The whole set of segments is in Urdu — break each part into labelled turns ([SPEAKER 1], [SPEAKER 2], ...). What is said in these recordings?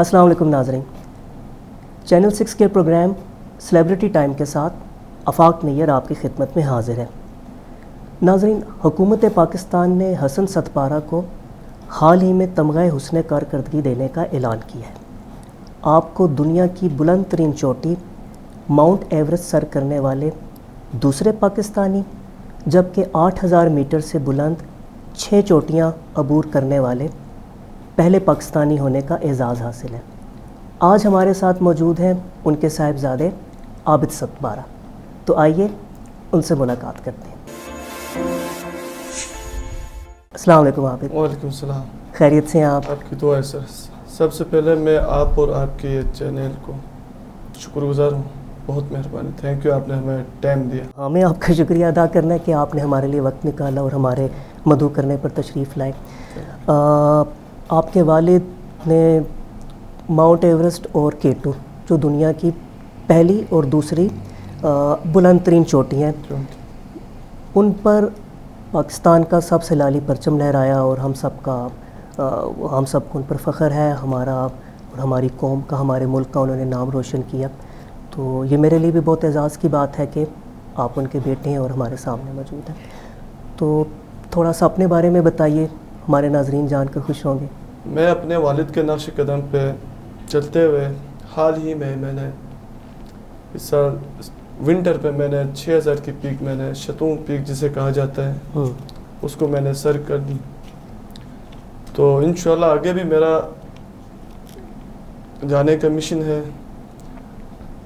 [SPEAKER 1] السلام علیکم ناظرین، چینل 6 کے پروگرام سیلیبریٹی ٹائم کے ساتھ آفاق نیر آپ کی خدمت میں حاضر ہے۔ ناظرین، حکومت پاکستان نے حسن ستپارہ کو حال ہی میں تمغہ حسن کارکردگی دینے کا اعلان کیا ہے۔ آپ کو دنیا کی بلند ترین چوٹی ماؤنٹ ایورسٹ سر کرنے والے دوسرے پاکستانی، جبکہ 8000 میٹر سے بلند 6 چوٹیاں عبور کرنے والے پہلے پاکستانی ہونے کا اعزاز حاصل ہے۔ آج ہمارے ساتھ موجود ہیں ان کے صاحبزادے عابد ستپارہ، تو آئیے ان سے ملاقات کرتے ہیں۔ السلام علیکم عابد۔
[SPEAKER 2] وعلیکم السلام۔
[SPEAKER 1] خیریت سے ہیں آپ؟
[SPEAKER 2] آپ کی دعا ہے سر۔ سب سے پہلے میں آپ اور آپ کے چینل کو شکر گزار ہوں، بہت مہربانی، تھینک یو، آپ نے ہمیں ٹائم دیا۔
[SPEAKER 1] ہمیں آپ کا شکریہ ادا کرنا ہے کہ آپ نے ہمارے لیے وقت نکالا اور ہمارے مدعو کرنے پر تشریف لائے۔ آپ کے والد نے ماؤنٹ ایورسٹ اور K2 جو دنیا کی پہلی اور دوسری بلند ترین چوٹی ہیں، ان پر پاکستان کا سب سے لالی پرچم لہرایا اور ہم سب کو ان پر فخر ہے، ہمارا اور ہماری قوم کا، ہمارے ملک کا انہوں نے نام روشن کیا۔ تو یہ میرے لیے بھی بہت اعزاز کی بات ہے کہ آپ ان کے بیٹے ہیں اور ہمارے سامنے موجود ہیں۔ تو تھوڑا سا اپنے بارے میں بتائیے، ہمارے ناظرین جان کر خوش ہوں گے۔
[SPEAKER 2] میں اپنے والد کے نقش قدم پہ چلتے ہوئے حال ہی میں نے اس سال ونٹر پہ میں نے 6000 کی پیک، میں نے شتون پیک جسے کہا جاتا ہے، اس کو میں نے سر کر دی۔ تو انشاءاللہ آگے بھی میرا جانے کا مشن ہے،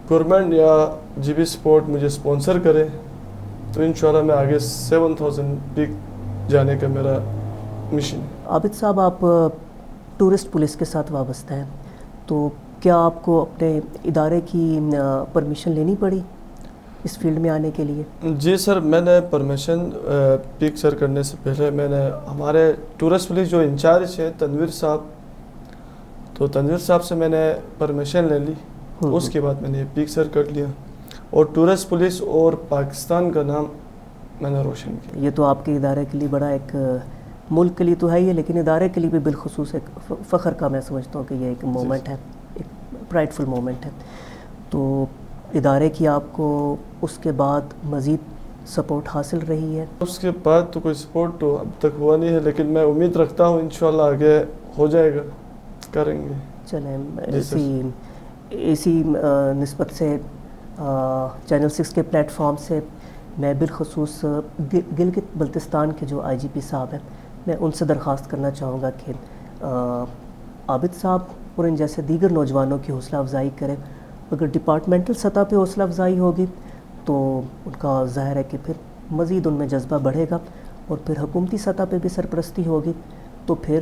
[SPEAKER 2] گورنمنٹ یا جی بی سپورٹ مجھے سپانسر کرے تو انشاءاللہ میں آگے 7000 پیک جانے کا میرا مشن ہے۔
[SPEAKER 1] عابد صاحب، آپ ٹورسٹ پولیس کے ساتھ وابستہ ہیں، تو کیا آپ کو اپنے ادارے کی پرمیشن لینی پڑی اس فیلڈ میں آنے کے لیے؟
[SPEAKER 2] جی سر، میں نے پرمیشن پیک سر کرنے سے پہلے میں نے ہمارے ٹورسٹ پولیس جو انچارج ہے تنویر صاحب، تو تنویر صاحب سے میں نے پرمیشن لے لی، اس کے بعد میں نے پیک سر کر لیا اور ٹورسٹ پولیس اور پاکستان کا نام میں نے روشن کیا۔
[SPEAKER 1] یہ تو آپ کے ادارے کے لیے بڑا ایک ملک کے لیے تو ہے ہی ہے، لیکن ادارے کے لیے بھی بالخصوص ایک فخر کا میں سمجھتا ہوں کہ یہ ایک مومنٹ ہے، ایک پرائڈفل مومنٹ ہے۔ تو ادارے کی آپ کو اس کے بعد مزید سپورٹ حاصل رہی ہے؟
[SPEAKER 2] اس کے بعد تو کوئی سپورٹ تو اب تک ہوا نہیں ہے، لیکن میں امید رکھتا ہوں انشاءاللہ آگے ہو جائے گا، کریں گے۔
[SPEAKER 1] چلیں، اسی نسبت سے چینل 6 کے پلیٹ فارم سے میں بالخصوص گلگت بلتستان کے جو آئی جی پی صاحب ہیں، میں ان سے درخواست کرنا چاہوں گا کہ عابد صاحب اور ان جیسے دیگر نوجوانوں کی حوصلہ افزائی کریں۔ اگر ڈپارٹمنٹل سطح پہ حوصلہ افزائی ہوگی تو ان کا ظاہر ہے کہ پھر مزید ان میں جذبہ بڑھے گا، اور پھر حکومتی سطح پہ بھی سرپرستی ہوگی تو پھر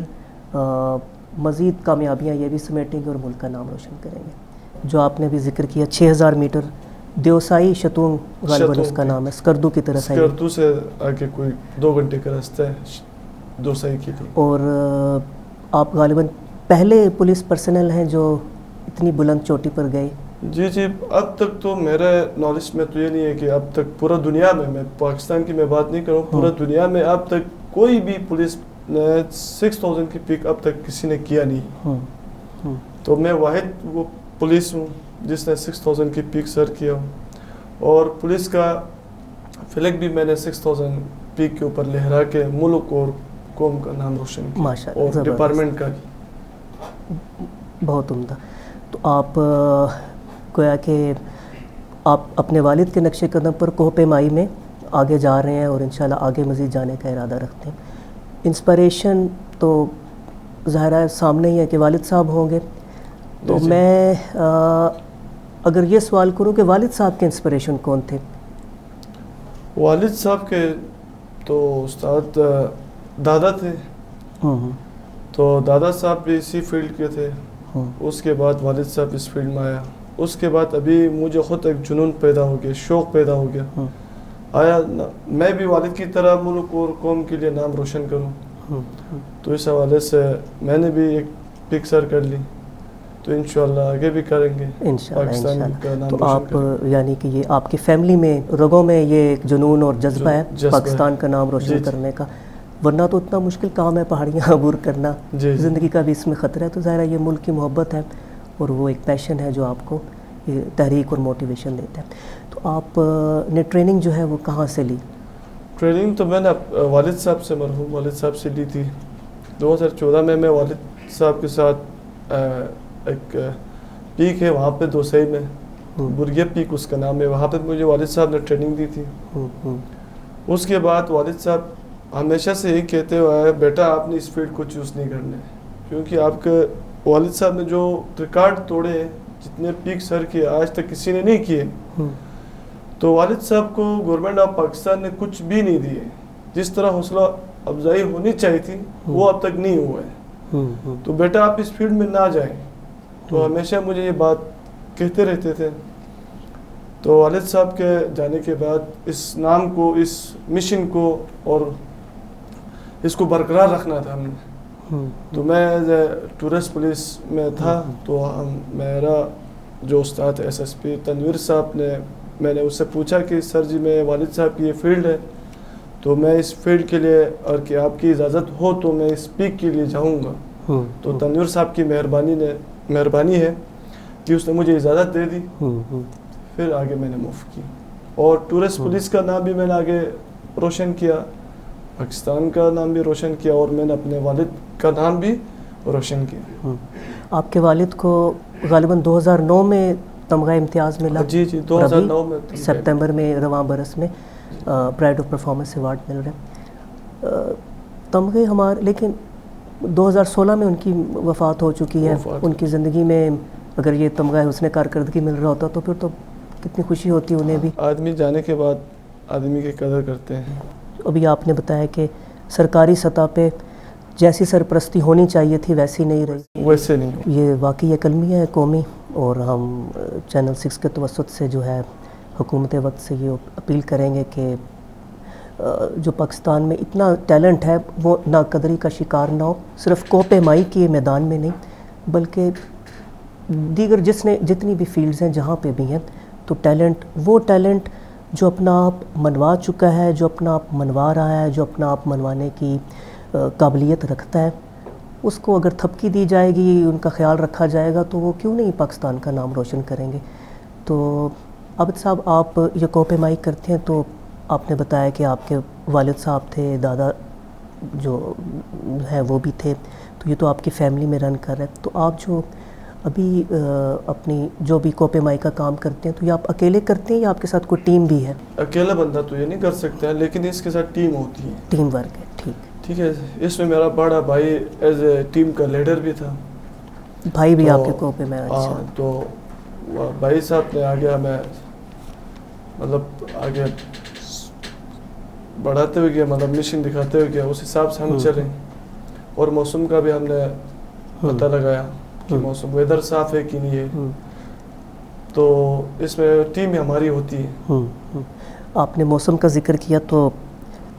[SPEAKER 1] مزید کامیابیاں یہ بھی سمیٹیں گے اور ملک کا نام روشن کریں گے۔ جو آپ نے بھی ذکر کیا 6000 میٹر دیوسائی شتون غالباً اس کا نام ہے، سکردو کی طرف ہے،
[SPEAKER 2] سکردو سے آگے کوئی 2 گھنٹے کا راستہ ہے دوسائی کے لیے۔
[SPEAKER 1] اور آپ غالباً پہلے پولیس پرسنل ہیں جو اتنی بلند چوٹی پر گئے۔
[SPEAKER 2] جی، اب تک تو میرے نالج میں تو یہ نہیں ہے کہ اب تک پورا دنیا میں پاکستان کی میں بات نہیں کروں، پورا دنیا میں اب تک کوئی بھی پولیس نے 6000 کی پیک اب تک کسی نے کیا نہیں، تو میں واحد وہ پولیس ہوں جس نے 6000 کی پیک سر کیا ہوں، اور پولیس کا فلیگ بھی میں نے 6000 پیک کے اوپر لہرا کے ملک اور قوم کا نام روشن کیا، اور ڈپارٹمنٹ کا بھی۔
[SPEAKER 1] بہت عمدہ۔ تو آپ گویا کہ آپ اپنے والد کے نقش قدم پر کوہ پیمائی میں آگے جا رہے ہیں اور انشاءاللہ آگے مزید جانے کا ارادہ رکھتے ہیں۔ انسپریشن تو ظاہر ہے سامنے ہی ہے کہ والد صاحب ہوں گے، تو میں اگر یہ سوال کروں کہ والد صاحب کے انسپریشن کون تھے؟
[SPEAKER 2] والد صاحب کے تو استاد دادا تھے، تو دادا صاحب بھی اسی فیلڈ کے تھے، اس کے بعد والد صاحب اس فیلڈ میں آیا، اس کے بعد ابھی مجھے خود ایک جنون پیدا ہو گیا، شوق پیدا ہو گیا، آیا میں بھی والد کی طرح ملک اور قوم کے لیے نام روشن کروں، تو اس حوالے سے میں نے بھی ایک پک سر کر لی، تو انشاءاللہ آگے بھی کریں گے پاکستان کا نام روشن کریں گے۔
[SPEAKER 1] تو آپ یعنی کہ یہ آپ کی فیملی میں رگوں میں یہ ایک جنون اور جذبہ ہے پاکستان کا نام روشن کرنے کا، ورنہ تو اتنا مشکل کام ہے پہاڑیاں عبور کرنا، زندگی کا بھی اس میں خطرہ ہے، تو ظاہر ہے یہ ملک کی محبت ہے اور وہ ایک پیشن ہے جو آپ کو تحریک اور موٹیویشن دیتا ہے. تو آپ نے ٹریننگ جو ہے وہ کہاں سے لی؟
[SPEAKER 2] ٹریننگ تو میں نے والد صاحب سے، مرحوم والد صاحب سے لی تھی. 2014 میں والد صاحب کے ساتھ ایک پیک ہے وہاں پہ دوسئی میں، برگیا پیک اس کا نام ہے، وہاں پہ مجھے والد صاحب نے ٹریننگ دی تھی. اس کے بعد والد صاحب ہمیشہ سے یہی کہتے ہوئے آئے، بیٹا آپ نے اس فیلڈ کو چوز نہیں کرنا ہے، کیونکہ آپ کے والد صاحب نے جو ریکارڈ توڑے ہیں، جتنے پیک سر کیے آج تک کسی نے نہیں کیے. تو والد صاحب کو گورنمنٹ آف پاکستان نے کچھ بھی نہیں دیے. جس طرح حوصلہ افزائی ہونی چاہیے تھی وہ اب تک نہیں ہوا ہے. تو بیٹا آپ اس فیلڈ میں نہ جائیں. تو ہمیشہ مجھے یہ بات کہتے رہتے تھے. تو والد صاحب کے جانے کے بعد اس نام کو، اس مشن کو اور اس کو برقرار رکھنا تھا ہم نے. تو میں ایز اے ٹورسٹ پولیس میں تھا. تو میرا جو استاد ایس ایس پی تنویر صاحب نے، میں نے اس سے پوچھا کہ سر جی میں والد صاحب کی یہ فیلڈ ہے تو میں اس فیلڈ کے لیے، اور کہ آپ کی اجازت ہو تو میں اس پیک کے لیے جاؤں گا. تو تنویر صاحب کی مہربانی ہے کہ اس نے مجھے اجازت دے دی. پھر آگے میں نے موو کی اور ٹورسٹ پولیس کا نام بھی میں نے آگے روشن کیا، پاکستان کا نام بھی روشن کیا، اور میں نے اپنے والد کا نام بھی روشن کیا.
[SPEAKER 1] آپ کے والد کو غالباً 2009 میں تمغہ امتیاز ملا.
[SPEAKER 2] جی 2009 میں
[SPEAKER 1] سپتمبر میں رواں برس میں پرائڈ آف پرفارمنس ایوارڈ مل رہا ہے. تمغے ہمارے، لیکن 2016 میں ان کی وفات ہو چکی ہے. ان کی زندگی میں اگر یہ تمغہ حسن کارکردگی مل رہا ہوتا تو پھر تو کتنی خوشی ہوتی انہیں بھی.
[SPEAKER 2] آدمی جانے کے بعد آدمی کی قدر کرتے ہیں.
[SPEAKER 1] ابھی آپ نے بتایا کہ سرکاری سطح پہ جیسی سرپرستی ہونی چاہیے تھی ویسی نہیں رہی.
[SPEAKER 2] ویسے نہیں.
[SPEAKER 1] یہ واقعی ایک المیہ ہے قومی، اور ہم چینل 6 کے توسط سے جو ہے حکومت وقت سے یہ اپیل کریں گے کہ جو پاکستان میں اتنا ٹیلنٹ ہے وہ ناقدری کا شکار نہ ہو. صرف کوپے مائی کے میدان میں نہیں بلکہ دیگر جتنی بھی فیلڈز ہیں جہاں پہ بھی ہیں، تو وہ ٹیلنٹ جو اپنا آپ منوا چکا ہے، جو اپنا آپ منوا رہا ہے، جو اپنا آپ منوانے کی قابلیت رکھتا ہے، اس کو اگر تھپکی دی جائے گی، ان کا خیال رکھا جائے گا تو وہ کیوں نہیں پاکستان کا نام روشن کریں گے. تو عابد صاحب، آپ یہ کوپے مائی کرتے ہیں تو آپ نے بتایا کہ آپ کے والد صاحب تھے، دادا جو ہے وہ بھی تھے، تو یہ تو آپ کی فیملی میں رن کر رہے. تو آپ جو ابھی اپنی جو بھی کوپے مائی کا کام کرتے ہیں تو یہ آپ اکیلے کرتے ہیں یا آپ کے ساتھ کوئی ٹیم بھی ہے؟
[SPEAKER 2] اکیلا بندہ تو یہ نہیں کر سکتا ہے، لیکن اس کے ساتھ ٹیم ہوتی ہے.
[SPEAKER 1] ٹیم ورک ہے.
[SPEAKER 2] ٹھیک ہے. اس میں میرا بڑا بھائی ایز اے ٹیم کا لیڈر بھی تھا.
[SPEAKER 1] بھائی بھی آپ کے کوپے میں؟
[SPEAKER 2] ہاں. تو بھائی صاحب نے آگے ہمیں مطلب آگے بڑھاتے ہوئے گیا، مطلب مشن دکھاتے ہوئے گیا، اس حساب سے ہم چلیں. اور موسم کا بھی ہم نے پتہ لگایا کہ موسم ویدر صاف ہے کہ نہیں ہے. تو اس میں ٹیم ہماری ہوتی ہے.
[SPEAKER 1] آپ نے موسم کا ذکر کیا تو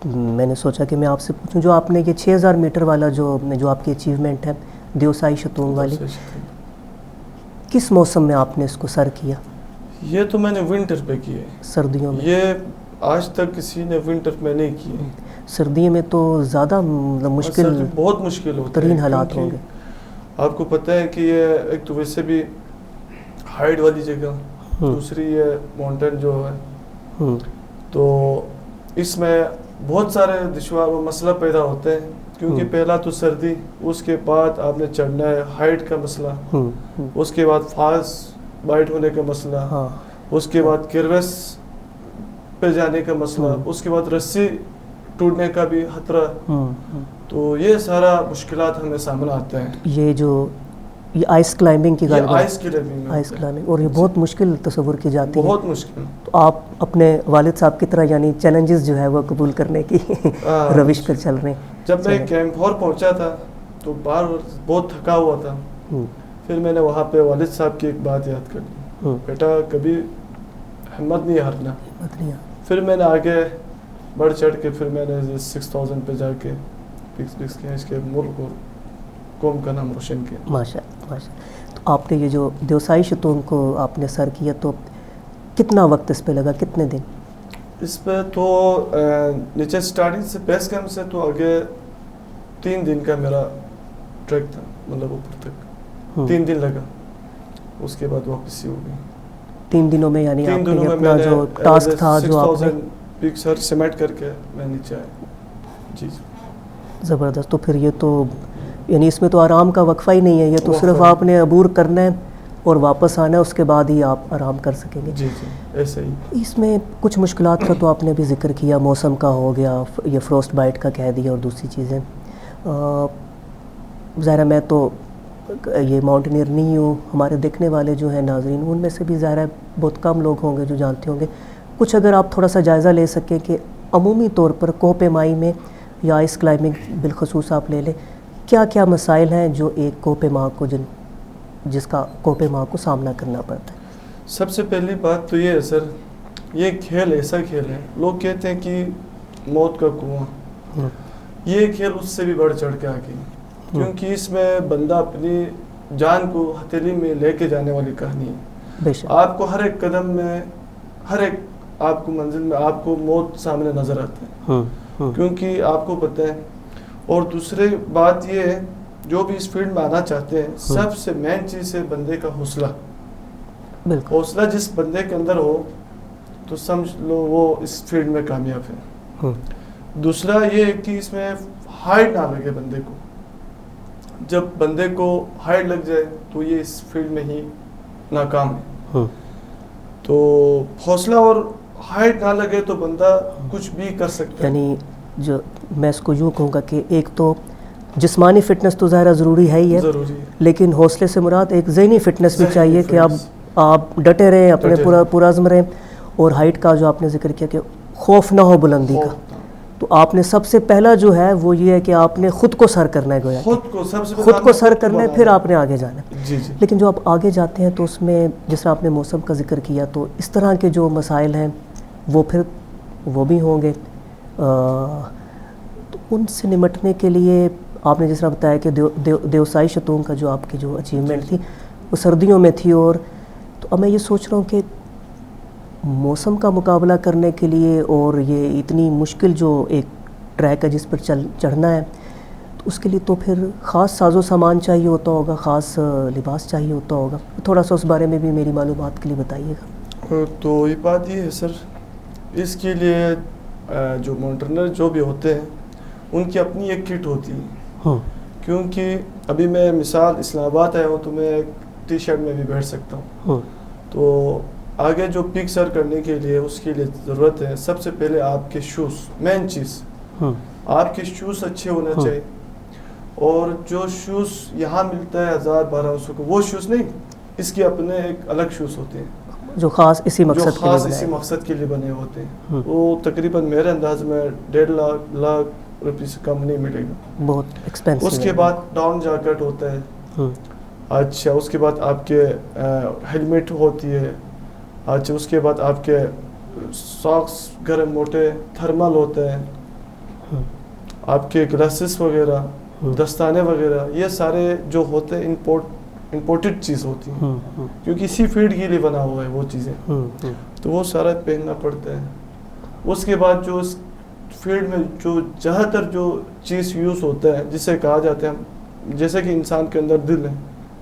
[SPEAKER 1] میں نے سوچا کہ میں آپ سے پوچھوں، جو آپ نے یہ 6000 میٹر والا جو آپ کی اچیومنٹ ہے دیوسائی شتونگ والی، کس موسم میں آپ نے اس کو سر کیا؟
[SPEAKER 2] یہ تو میں نے ونٹر پہ کیا ہے.
[SPEAKER 1] سردیوں میں؟
[SPEAKER 2] یہ آج تک کسی نے ونٹر میں نہیں کیے.
[SPEAKER 1] سردیوں میں تو زیادہ مشکل،
[SPEAKER 2] بہت مشکل ہوتا ہے،
[SPEAKER 1] ترین حالات ہوں گے.
[SPEAKER 2] آپ کو پتہ ہے کہ یہ ایک تو ویسے بھی ہائٹ والی جگہ، دوسری یہ ماؤنٹین جو ہے، تو اس میں بہت سارے دشوار و مسئلہ پیدا ہوتے ہیں. کیونکہ پہلا تو سردی، اس کے بعد آپ نے چڑھنا ہے، ہائٹ کا مسئلہ، اس کے بعد فالس بائٹ ہونے کا مسئلہ، اس کے بعد کروس پہ جانے کا مسئلہ، اس کے بعد رسی ٹوٹنے کا بھی خطرہ. تو یہ سارا مشکلات ہمیں سامنے آتے ہیں.
[SPEAKER 1] یہ آئس کلائمبنگ کی غالباً
[SPEAKER 2] آئس کلائمبنگ،
[SPEAKER 1] اور یہ بہت مشکل تصور کی جاتی ہے.
[SPEAKER 2] بہت مشکل.
[SPEAKER 1] تو آپ اپنے والد صاحب کی طرح یعنی چیلنجز جو ہے وہ قبول کرنے کی روش پر چل رہے ہیں.
[SPEAKER 2] جب میں کیمپ 4 پہنچا تھا تو باہر بہت تھکا ہوا تھا. پھر میں نے وہاں پہ والد صاحب کی ایک بات یاد کر لی، بیٹا کبھی ہمت نہیں ہارنا. پھر میں نے آگے بڑھ چڑھ کے پھر میں نے 6000 پہ جا کے پکس کیا، اس کے ملک اور قوم کا نام روشن کیا.
[SPEAKER 1] ماشاء اللہ. تو آپ نے یہ جو دیوسائی شتونگ کو آپ نے سر کیا تو کتنا وقت اس پہ لگا، کتنے دن؟
[SPEAKER 2] اس پہ تو نیچے سٹارٹنگ سے بیس کیمپ سے تو آگے 3 دن کا میرا ٹریک تھا، مطلب اوپر تک 3 دن لگا. اس کے بعد واپسی ہو گئی
[SPEAKER 1] 3 دنوں میں. یعنی
[SPEAKER 2] 3
[SPEAKER 1] آپ
[SPEAKER 2] دنوں
[SPEAKER 1] نے
[SPEAKER 2] میں
[SPEAKER 1] اپنا جو ٹاسک تھا جو آپ نے
[SPEAKER 2] 6000 پیک سر سمیٹ کر کے میں نیچے آیا. جی
[SPEAKER 1] زبردست. تو پھر یہ تو یعنی اس میں تو آرام کا وقفہ ہی نہیں ہے, یہ تو صرف آپ نے عبور کرنا ہے اور واپس آنا ہے, اس کے بعد ہی آپ آرام کر سکیں گے.
[SPEAKER 2] جی جی ایسے ہی.
[SPEAKER 1] اس میں کچھ مشکلات کا تو آپ نے بھی ذکر کیا, موسم کا ہو گیا, یہ فروسٹ بائٹ کا کہہ دیا, اور دوسری چیزیں. ظاہر ہے میں تو یہ ماؤنٹینئر نہیں ہوں, ہمارے دیکھنے والے جو ہیں ناظرین ان میں سے بھی ظاہر ہے بہت کم لوگ ہوں گے جو جانتے ہوں گے. کچھ اگر آپ تھوڑا سا جائزہ لے سکیں کہ عمومی طور پر کوہ پیمائی میں یا آئس کلائمبنگ بالخصوص آپ لے لیں, کیا کیا مسائل ہیں جو ایک کوہ پیما کو جس کا کوہ پیما کو سامنا کرنا پڑتا ہے؟
[SPEAKER 2] سب سے پہلی بات تو یہ ہے سر, یہ کھیل ایسا کھیل ہے, لوگ کہتے ہیں کہ موت کا کنواں, یہ کھیل اس سے بھی بڑھ چڑھ کے آگے, کیونکہ اس میں بندہ اپنی جان کو ہتھیلی میں لے کے جانے والی کہانی ہے. آپ کو ہر ایک قدم میں, ہر ایک آپ کو منزل میں آپ کو موت سامنے نظر آتا ہے, کیونکہ آپ کو پتہ ہے. اور دوسری بات یہ ہے, جو بھی اس فیلڈ میں آنا چاہتے ہیں, سب سے مین چیز ہے بندے کا حوصلہ. حوصلہ جس بندے کے اندر ہو تو سمجھ لو وہ اس فیلڈ میں کامیاب ہے. دوسرا یہ ہے کہ اس میں ہائٹ نہ لگے بندے کو. جب بندے کو ہائٹ لگ جائے تو یہ اس فیلڈ میں ہی ناکام ہے. تو حوصلہ اور ہائٹ نہ لگے تو بندہ کچھ بھی کر سکتا ہے.
[SPEAKER 1] یعنی جو میں اس کو یوں کہوں گا کہ ایک تو جسمانی فٹنس تو ظاہر ضروری ہے ہی ہے, لیکن حوصلے سے مراد ایک ذہنی فٹنس بھی چاہیے کہ اب آپ ڈٹے رہیں, اپنے پورا عزم رہیں. اور ہائٹ کا جو آپ نے ذکر کیا کہ خوف نہ ہو بلندی کا, تو آپ نے سب سے پہلا جو ہے وہ یہ ہے کہ آپ نے خود کو سر کرنا ہے, گویا خود کو سر کرنا ہے, پھر آپ نے آگے جانا ہے. لیکن جو آپ آگے جاتے ہیں تو اس میں جس طرح آپ نے موسم کا ذکر کیا, تو اس طرح کے جو مسائل ہیں وہ پھر وہ بھی ہوں گے. تو ان سے نمٹنے کے لیے آپ نے جس طرح بتایا کہ دیوسائی شتونگ کا جو آپ کی جو اچیومنٹ تھی وہ سردیوں میں تھی, اور تو اب میں یہ سوچ رہا ہوں کہ موسم کا مقابلہ کرنے کے لیے اور یہ اتنی مشکل جو ایک ٹریک ہے جس پر چڑھنا ہے, تو اس کے لیے تو پھر خاص ساز و سامان چاہیے ہوتا ہوگا, خاص لباس چاہیے ہوتا ہوگا. تھوڑا سا اس بارے میں بھی میری معلومات کے لیے بتائیے گا.
[SPEAKER 2] تو یہ بات یہ ہے سر, اس کے لیے جو ماؤنٹینئر جو بھی ہوتے ہیں ان کی اپنی ایک کٹ ہوتی ہے. کیونکہ ابھی میں مثال اسلام آباد آیا ہوں تو میں ایک ٹی شرٹ میں بھی بیٹھ سکتا ہوں. تو آگے جو پک سر کرنے کے لیے اس کے لیے ضرورت ہے سب سے پہلے آپ کے شوز, مین چیز آپ کے شوز اچھے ہونا چاہیے. اور جو شوز یہاں ملتا ہے 1000-1200 کو, وہ شوز نہیں, اس کے اپنے ایک الگ شوز ہوتے ہیں
[SPEAKER 1] جو خاص اسی مقصد
[SPEAKER 2] کے لیے بنے ہوتے ہیں. وہ تقریباً میرے انداز میں 1.5 لاکھ روپے سے کم نہیں ملے گا,
[SPEAKER 1] بہت ایکسپینسو.
[SPEAKER 2] اس کے بعد ڈاؤن جیکٹ ہوتا ہے. اچھا اس کے بعد آپ کے ہیلمٹ ہوتی ہے. اچھا اس کے بعد آپ کے ساکس گرم موٹے تھرمل ہوتے ہیں. آپ کے گلاسز وغیرہ, دستانے وغیرہ, یہ سارے جو ہوتے ہیں امپورٹڈ چیز ہوتی ہیں, کیونکہ اسی فیلڈ کے لیے بنا ہوا ہے وہ چیزیں, تو وہ سارا پہننا پڑتا ہے. اس کے بعد جو اس فیلڈ میں جو جہاں تر جو چیز یوز ہوتا ہے جسے کہا جاتا ہے جیسے کہ انسان کے اندر دل ہے,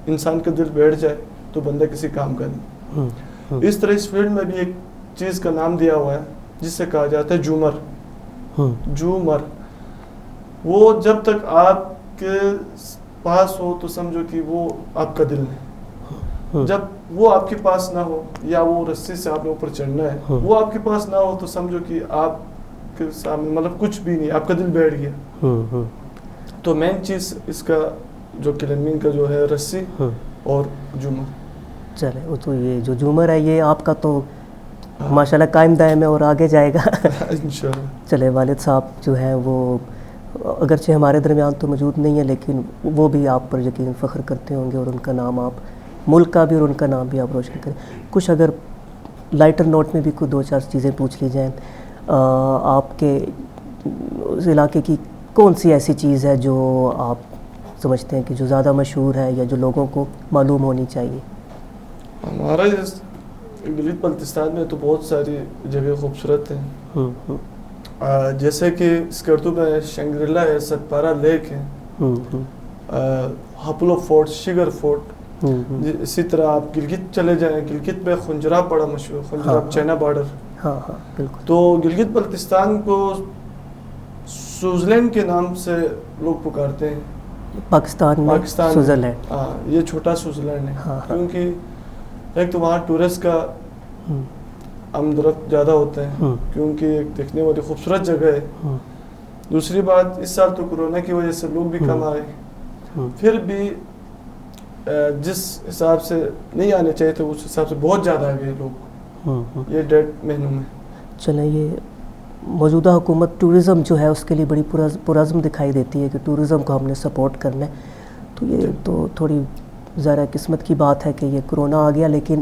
[SPEAKER 2] انسان کا دل بیٹھ جائے تو بندہ کسی کام کا نہیں. اس طرح اس فیلڈ میں بھی ایک چیز کا نام دیا ہوا ہے جس سے کہا جاتا ہے جومر. جومر وہ جب تک آپ کے پاس ہو تو سمجھو کہ وہ آپ کا دل ہے. جب وہ آپ کے پاس نہ ہو یا وہ رسی سے آپ نے اوپر چڑھنا ہے وہ آپ کے پاس نہ ہو تو سمجھو کہ آپ کے سامنے مطلب کچھ بھی نہیں, آپ کا دل بیٹھ گیا. تو مین چیز اس کا جو کلائمبنگ کا جو ہے رسی اور جومر.
[SPEAKER 1] چلے وہ تو یہ جو جومر ہے یہ آپ کا تو ماشاءاللہ قائم دائم ہے اور آگے جائے گا
[SPEAKER 2] انشاءاللہ.
[SPEAKER 1] چلے والد صاحب جو ہیں وہ اگرچہ ہمارے درمیان تو موجود نہیں ہے لیکن وہ بھی آپ پر یقین فخر کرتے ہوں گے, اور ان کا نام آپ ملک کا بھی اور ان کا نام بھی آپ روشن کریں. کچھ اگر لائٹر نوٹ میں بھی کوئی 2-4 چیزیں پوچھ لی جائیں, آپ کے اس علاقے کی کون سی ایسی چیز ہے جو آپ سمجھتے ہیں کہ جو زیادہ مشہور ہے یا جو لوگوں کو معلوم ہونی چاہیے؟
[SPEAKER 2] ہمارا گلیت بلتستان میں تو بہت ساری جگہ خوبصورت ہیں, جیسے کہ اسکردو میں شنگریلا ہے, ستپارہ لیک ہے, ہپلو فورٹ, شگر فورٹ, اسی طرح آپ گلگت چلے جائیں، گلگت میں خنجراب بڑا مشہور، خنجراب چائنا بارڈر.
[SPEAKER 1] ہاں ہاں بالکل.
[SPEAKER 2] تو گلگت بلتستان کو سوئٹزرلینڈ کے نام سے لوگ پکارتے ہیں.
[SPEAKER 1] پاکستان میں سوئٹزرلینڈ،
[SPEAKER 2] ہاں یہ چھوٹا سوئٹزرلینڈ ہے. کیونکہ ایک تو وہاں ٹورسٹ کا آمد و رفت زیادہ ہوتا ہے، کیونکہ ایک دیکھنے والی خوبصورت جگہ ہے. دوسری بات اس سال تو کورونا کی وجہ سے لوگ بھی کم آئے، پھر بھی جس حساب سے نہیں آنے چاہیے تھے اس حساب سے بہت زیادہ آ گئے لوگ یہ 1.5 مہینوں میں.
[SPEAKER 1] چلیں، یہ موجودہ حکومت ٹورزم جو ہے اس کے لیے بڑی پرعزم دکھائی دیتی ہے کہ ٹورزم کو ہم نے سپورٹ کرنا ہے. تو یہ تو تھوڑی ذرا قسمت کی بات ہے کہ یہ کرونا آ گیا، لیکن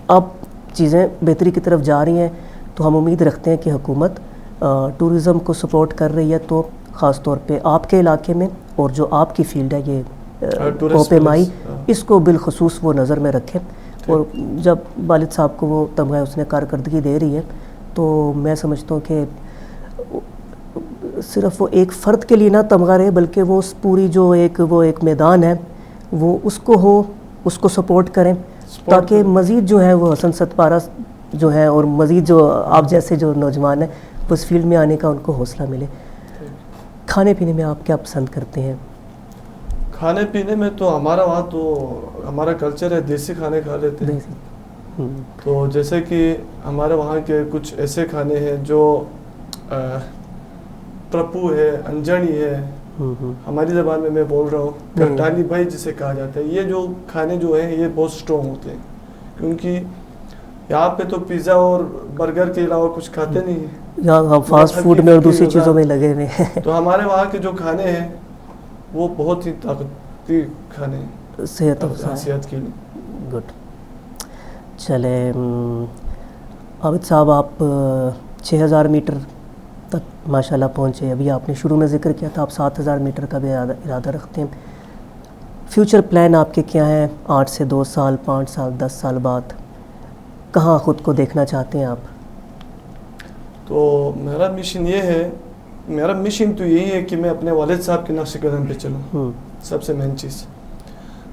[SPEAKER 1] اب چیزیں بہتری کی طرف جا رہی ہیں. تو ہم امید رکھتے ہیں کہ حکومت ٹورزم کو سپورٹ کر رہی ہے. تو خاص طور پہ آپ کے علاقے میں اور جو آپ کی فیلڈ ہے یہ کوپیمائی، اس کو بالخصوص وہ نظر میں رکھیں. اور جب والد صاحب کو وہ تمغہ اس نے کارکردگی دے رہی ہے تو میں سمجھتا ہوں کہ صرف وہ ایک فرد کے لیے نہ تمغہ رہے، بلکہ وہ اس پوری جو ایک میدان ہے وہ اس کو ہو، اس کو سپورٹ کریں، تاکہ مزید جو ہے وہ حسن ستپارہ جو ہے اور مزید جو آپ جیسے جو نوجوان ہیں اس فیلڈ میں آنے کا ان کو حوصلہ ملے. کھانے پینے میں آپ کیا پسند کرتے ہیں؟
[SPEAKER 2] کھانے پینے میں تو ہمارا وہاں تو ہمارا کلچر ہے دیسی کھانے کھا لیتے ہیں. تو جیسے کہ ہمارے وہاں کے کچھ ایسے کھانے ہیں جو پرپو ہے، انجنی ہے، ہماری زبان میں بول رہا ہوں کرٹانی بھائی جسے کہا جاتا ہے. یہ جو کھانے جو ہیں یہ بہت اسٹرانگ ہوتے ہیں، کیونکہ یہاں پہ تو پیزا اور برگر کے علاوہ کچھ کھاتے نہیں ہیں.
[SPEAKER 1] یہاں فاسٹ فوڈ میں اور دوسری چیزوں میں لگے ہوئے ہیں.
[SPEAKER 2] تو ہمارے وہاں کے جو کھانے ہیں وہ بہت ہی طاقتی کھانے ہیں صحت کے لیے.
[SPEAKER 1] گڈ. چلے عابد صاحب، آپ 6000 میٹر تک ماشاءاللہ پہنچے. ابھی آپ نے شروع میں ذکر کیا تھا آپ 7000 میٹر کا بھی ارادہ رکھتے ہیں. فیوچر پلان آپ کے کیا ہیں 8 سے 2 سال، 5 سال، 10 سال بعد؟ کہاں خود کو دیکھنا چاہتے ہیں آپ؟
[SPEAKER 2] تو میرا مشن تو یہی ہے کہ میں اپنے والد صاحب کے نقش قدم پہ چلوں، سب سے مین چیز.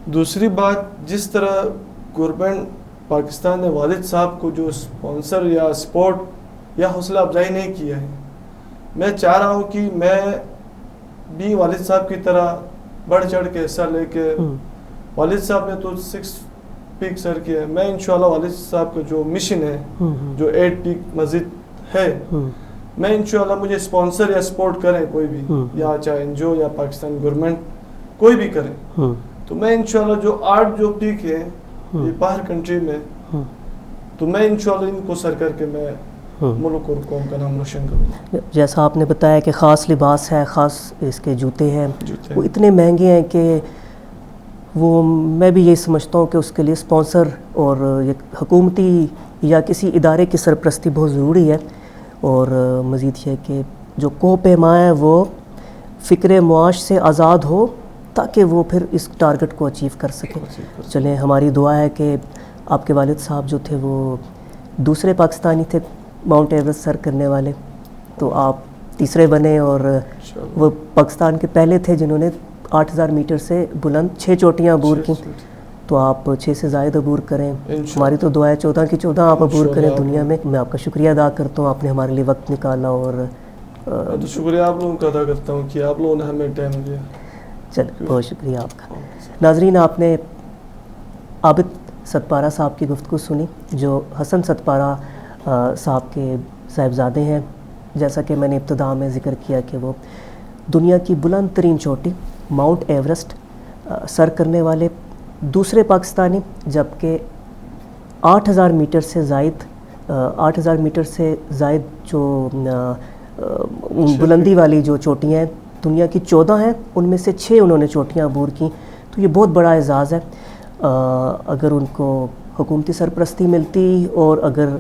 [SPEAKER 2] دوسری بات، جس طرح گورنمنٹ پاکستان نے والد صاحب کو جو اسپانسر یا سپورٹ یا حوصلہ افزائی نہیں کیا ہے، میں چاہ رہا ہوں کہ میں بھی والد صاحب کی طرح بڑھ چڑھ کے حصہ لے کے، والد صاحب نے تو 6 پیک سر کیا ہے، میں انشاءاللہ والد صاحب کا جو مشن ہے جو 8 پیک مزید ہے، میں انشاءاللہ مجھے اسپانسر یا سپورٹ کریں کوئی بھی، یا چاہے NGO یا پاکستان گورنمنٹ کوئی بھی کرے، تو میں انشاءاللہ جو 8 جو پیک ہے یہ باہر کنٹری میں، تو میں انشاءاللہ ان کو سر کر کے میں ملک اور قوم کا نام روشن کروں.
[SPEAKER 1] جیسا آپ نے بتایا کہ خاص لباس ہے، خاص اس کے جوتے ہیں، وہ اتنے مہنگے ہیں کہ وہ میں بھی یہی سمجھتا ہوں کہ اس کے لیے اسپانسر اور حکومتی یا کسی ادارے کی سرپرستی بہت ضروری ہے. اور مزید یہ کہ جو کوہ پیما ہے وہ فکر معاش سے آزاد ہو تاکہ وہ پھر اس ٹارگٹ کو اچیو کر سکے. چلیں، ہماری دعا ہے کہ آپ کے والد صاحب جو تھے وہ دوسرے پاکستانی تھے ماؤنٹ ایورسٹ سر کرنے والے، تو آپ تیسرے بنے، اور وہ پاکستان کے پہلے تھے جنہوں نے 8000 میٹر سے بلند 6 چوٹیاں عبور کی. تو آپ 6 سے زائد عبور کریں. ہماری تو دعا ہے 14 کی 14 آپ عبور کریں دنیا میں. میں آپ کا شکریہ ادا کرتا ہوں، آپ نے ہمارے لیے وقت نکالا. اور
[SPEAKER 2] تو شکریہ آپ لوگوں کا ادا کرتا ہوں کہ آپ لوگوں نے ہمیں ٹائم دیا.
[SPEAKER 1] چلیں، بہت شکریہ آپ کا. ناظرین، آپ نے عابد ستپارہ صاحب کی گفتگو سنی جو حسن ستپارہ صاحب کے صاحبزادے ہیں. جیسا کہ میں نے ابتدا میں ذکر کیا کہ وہ دنیا کی بلند ترین چوٹی ماؤنٹ ایورسٹ سر کرنے والے دوسرے پاکستانی، جبکہ 8000 میٹر سے زائد جو بلندی والی جو چوٹیاں ہیں دنیا کی 14 ہیں، ان میں سے 6 انہوں نے چوٹیاں عبور کی. تو یہ بہت بڑا اعزاز ہے. اگر ان کو حکومتی سرپرستی ملتی اور اگر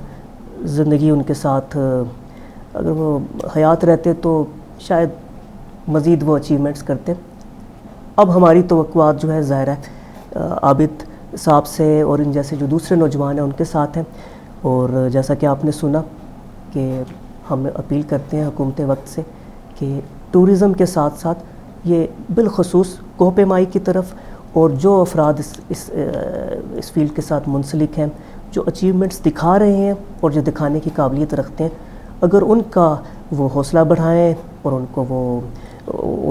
[SPEAKER 1] زندگی ان کے ساتھ اگر وہ حیات رہتے تو شاید مزید وہ اچیومنٹس کرتے. اب ہماری توقعات جو ہے ظاہر ہے عابد صاحب سے اور ان جیسے جو دوسرے نوجوان ہیں ان کے ساتھ ہیں. اور جیسا کہ آپ نے سنا کہ ہم اپیل کرتے ہیں حکومت وقت سے کہ ٹورزم کے ساتھ ساتھ یہ بالخصوص کوہ پیمائی کی طرف اور جو افراد اس فیلڈ کے ساتھ منسلک ہیں، جو اچیومنٹس دکھا رہے ہیں اور جو دکھانے کی قابلیت رکھتے ہیں، اگر ان کا وہ حوصلہ بڑھائیں اور ان کو وہ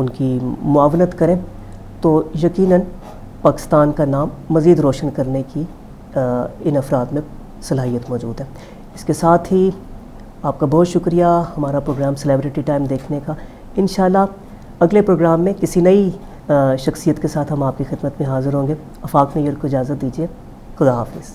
[SPEAKER 1] ان کی معاونت کریں تو یقیناً پاکستان کا نام مزید روشن کرنے کی ان افراد میں صلاحیت موجود ہے۔ اس کے ساتھ ہی آپ کا بہت شکریہ ہمارا پروگرام سیلیبریٹی ٹائم دیکھنے کا۔ انشاءاللہ اگلے پروگرام میں کسی نئی شخصیت کے ساتھ ہم آپ کی خدمت میں حاضر ہوں گے۔ آفاق نیر کو اجازت دیجیے، خدا حافظ۔